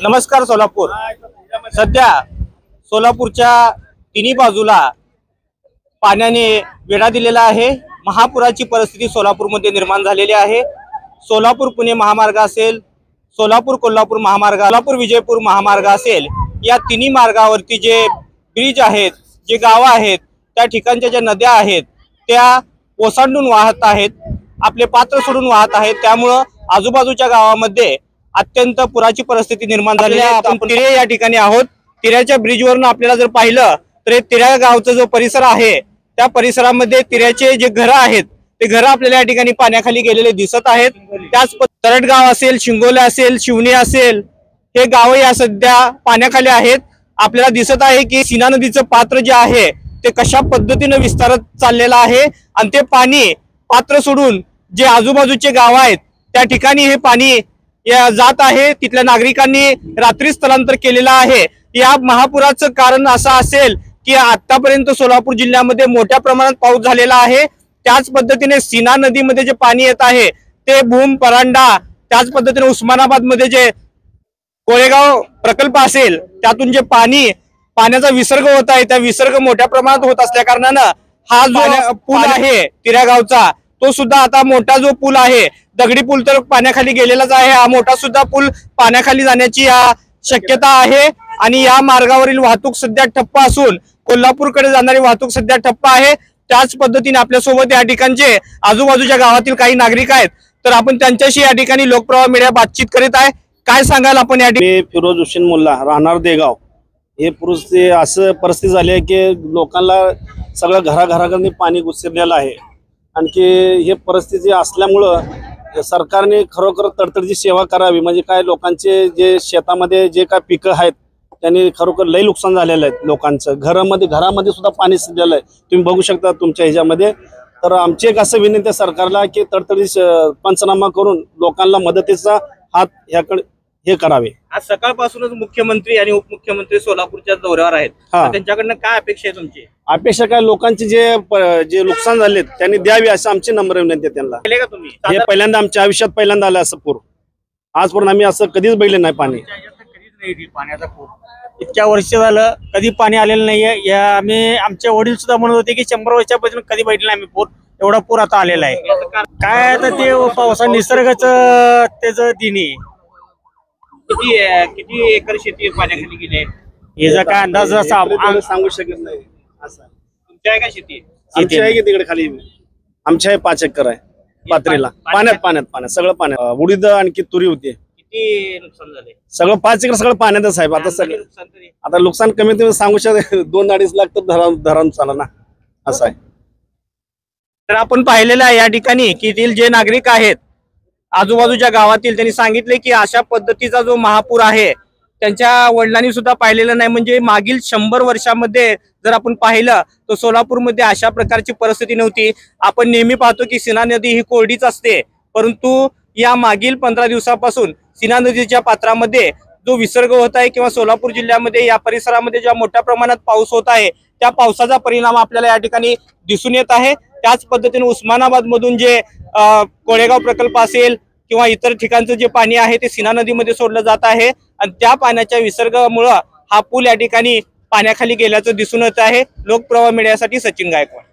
नमस्कार सोलापूर। सध्या सोलापूरच्या तिन्ही बाजूला पाण्याने वेढा दिलेला आहे। महापुराची परिस्थिती सोलापूरमध्ये निर्माण झालेली आहे। सोलापूर पुणे महामार्ग असेल, सोलापूर कोल्हापूर महामार्ग, सोलापूर विजयपूर महामार्ग असेल, या तिन्ही मार्गावरती जे ब्रिज आहेत, जे गाव आहेत, त्या ठिकाणच्या ज्या नद्या आहेत त्या ओसांडून वाहत आहेत, आपले पात्र सोडून वाहत आहेत। त्यामुळे आजूबाजूच्या गावामध्ये अत्यंत पुराची परिस्थिती निर्माण झालेली आहे। आपण तिरे या ठिकाणी आहोत। तिऱ्याच्या ब्रिजवरून आपल्याला जर पाहिलं तर तिऱ्या गावचा जो परिसर आहे त्या परिसरामध्ये तिऱ्याचे जे घर आहेत ते घर आपल्याला या ठिकाणी पाण्याखाली गेलेले दिसत आहेत। त्याच तरटगाव असेल, शिंगोले असेल, शिवणी असेल, हे गाव या सध्या पाण्याखाली आहेत। आपल्याला दिसत आहे की सीना नदीचं पात्र जे आहे ते कशा पद्धतीने विस्तारत चाललेलं आहे आणि ते पाणी पात्र सोडून जे आजूबाजूचे गाव आहेत त्या ठिकाणी हे पाणी जात आहे। तिथल्या नागरिकांनी रात्री स्थलांतर केलेलं आहे। या महापुराचं कारण असं असेल की आतापर्यंत सोलापूर जिल्ह्यामध्ये मोठ्या प्रमाणात पाऊस झालेला आहे। त्याच पद्धतीने सीना नदीमध्ये जे पाणी येत आहे ते भूम, परांडा, त्याच पद्धतीने उस्मानाबाद मध्ये जे कोळेगाव प्रकल्प असेल त्यातून जे पाण्याचा विसर्ग होत आहे त्या विसर्ग मोठ्या प्रमाणात होत असल्या कारणानं हा जो पूल आहे तिऱ्या गावचा तो सुद्धा आता मोठा जो पूल आहे, दगडी पूल तर पाण्याखाली गेलेलाच आहे, हा मोठा सुद्धा पूल पाण्याखाली जाण्याची शक्यता आहे। आणि या मार्गावरील वाहतूक सध्या ठप्प असून कोल्हापूरकडे जाणारी वाहतूक सध्या ठप्प आहे। त्याच पद्धतीने आपल्यासोबत या ठिकाणचे आजूबाजूच्या गावातील काही नागरिक आहेत, तर आपण त्यांच्याशी या ठिकाणी लोकप्रवाह मीडिया बातचीत करीत आहे। काय सांगाल आपण या ठिकाणी? फिरोज हुसेन मुल्ला, राहणार देगाव। हे पुरुष असं परिस्थिती झाली आहे की लोकांना सगळं घराघराकडे पाणी घुसरलेलं आहे। आणखी हे परिस्थिती असल्यामुळं सरकारने खरोखर तडतडीची सेवा करावी। म्हणजे काय लोकांचे जे शेतामध्ये जे काय पिकं आहेत त्यांनी खरोखर लई नुकसान झालेलं आहे लोकांचं। घरामध्ये सुद्धा पाणी शिरलेलं आहे, तुम्ही बघू शकता तुमच्या ह्याच्यामध्ये। तर आमची एक असं विनंती आहे सरकारला की तडतडी पंचनामा करून लोकांना मदतीचा हात ह्याकडे हे करावे। आज सकाळपासूनच मुख्यमंत्री आणि उपमुख्यमंत्री सोलापूरच्या दौऱ्यावर आहेत, त्यांच्याकडनं काय अपेक्षा आहे तुमची? अपेक्षा काय, लोकांचे जे नुकसान झाले त्यांनी द्यावी असं आमची नम्र विनंती आहे त्यांना। का तुम्ही हे पहिल्यांदा आमच्या आयुष्यात पहिल्यांदा आलं असं पूर। आजपर्यंत आम्ही असं कधीच बघितलं नाही पाणी। पाण्याचा पूर इतक्या वर्ष झालं कधी पाणी आलेलं नाहीये। आम्ही आमचे वडील सुद्धा म्हणत होते की 100 वर्षापासून कधी बघितलं नाही आम्ही पूर, एवढा पूर आता आलेला आहे। काय आता ते पावसा निसर्गाच त्याचं दिनी किती एकर शेती पाण्याखाली गेली याचा काय अंदाज सांगू शकत नाही। तुमच्या आहे का शेती? आमची आहे की तिकडे खाली, आमची आहे 5 एकर आहे पात्रीला। पाण्यात सगळं पाण्यात उडीद आणखी तुरी होती। किती नुकसान झाले? सगळं 5 एकर सगळं पाण्यातच साहेब। आता सगळं आता नुकसान कमी तुम्ही सांगू शकता 2-2.5 लाख तर धरण चाला ना असं आहे। तर आपण पाहिलेलं आहे या ठिकाणी की जे नागरिक आहेत आजूबाजूच्या गावातील, त्यांनी सांगितले की अशा पद्धतीचा जो महापूर आहे त्यांच्या वडिलांनी सुद्धा पाहिलेलं नाही। म्हणजे मागील 100 वर्षामध्ये जर आपण पाहिलं तर सोलापूरमध्ये अशा प्रकारची परिस्थिती नव्हती। आपण नेहमी पाहतो की सीना नदी ही कोरडीच असते, परंतु या मागील 15 दिवसापासून सीना नदीच्या पात्रामध्ये जो विसर्ग होत आहे किंवा सोलापूर जिल्ह्यामध्ये या परिसरामध्ये ज्या मोठ्या प्रमाणात पाऊस होत आहे त्या पावसाचा परिणाम आपल्याला या ठिकाणी दिसून येत आहे। त्याच पद्धतीने उस्मानाबाद मधून जे कोळेगाव प्रकल्प असेल किंवा इतर ठिकाणचं जे पाणी आहे ते सीना नदीमध्ये सोडलं जात आहे आणि त्या पाण्याच्या विसर्गामुळे हा पूल या ठिकाणी पाण्याखाली गेल्याचं दिसून येत आहे। लोकप्रवाह मीडियासाठी सचिन गायकवाड।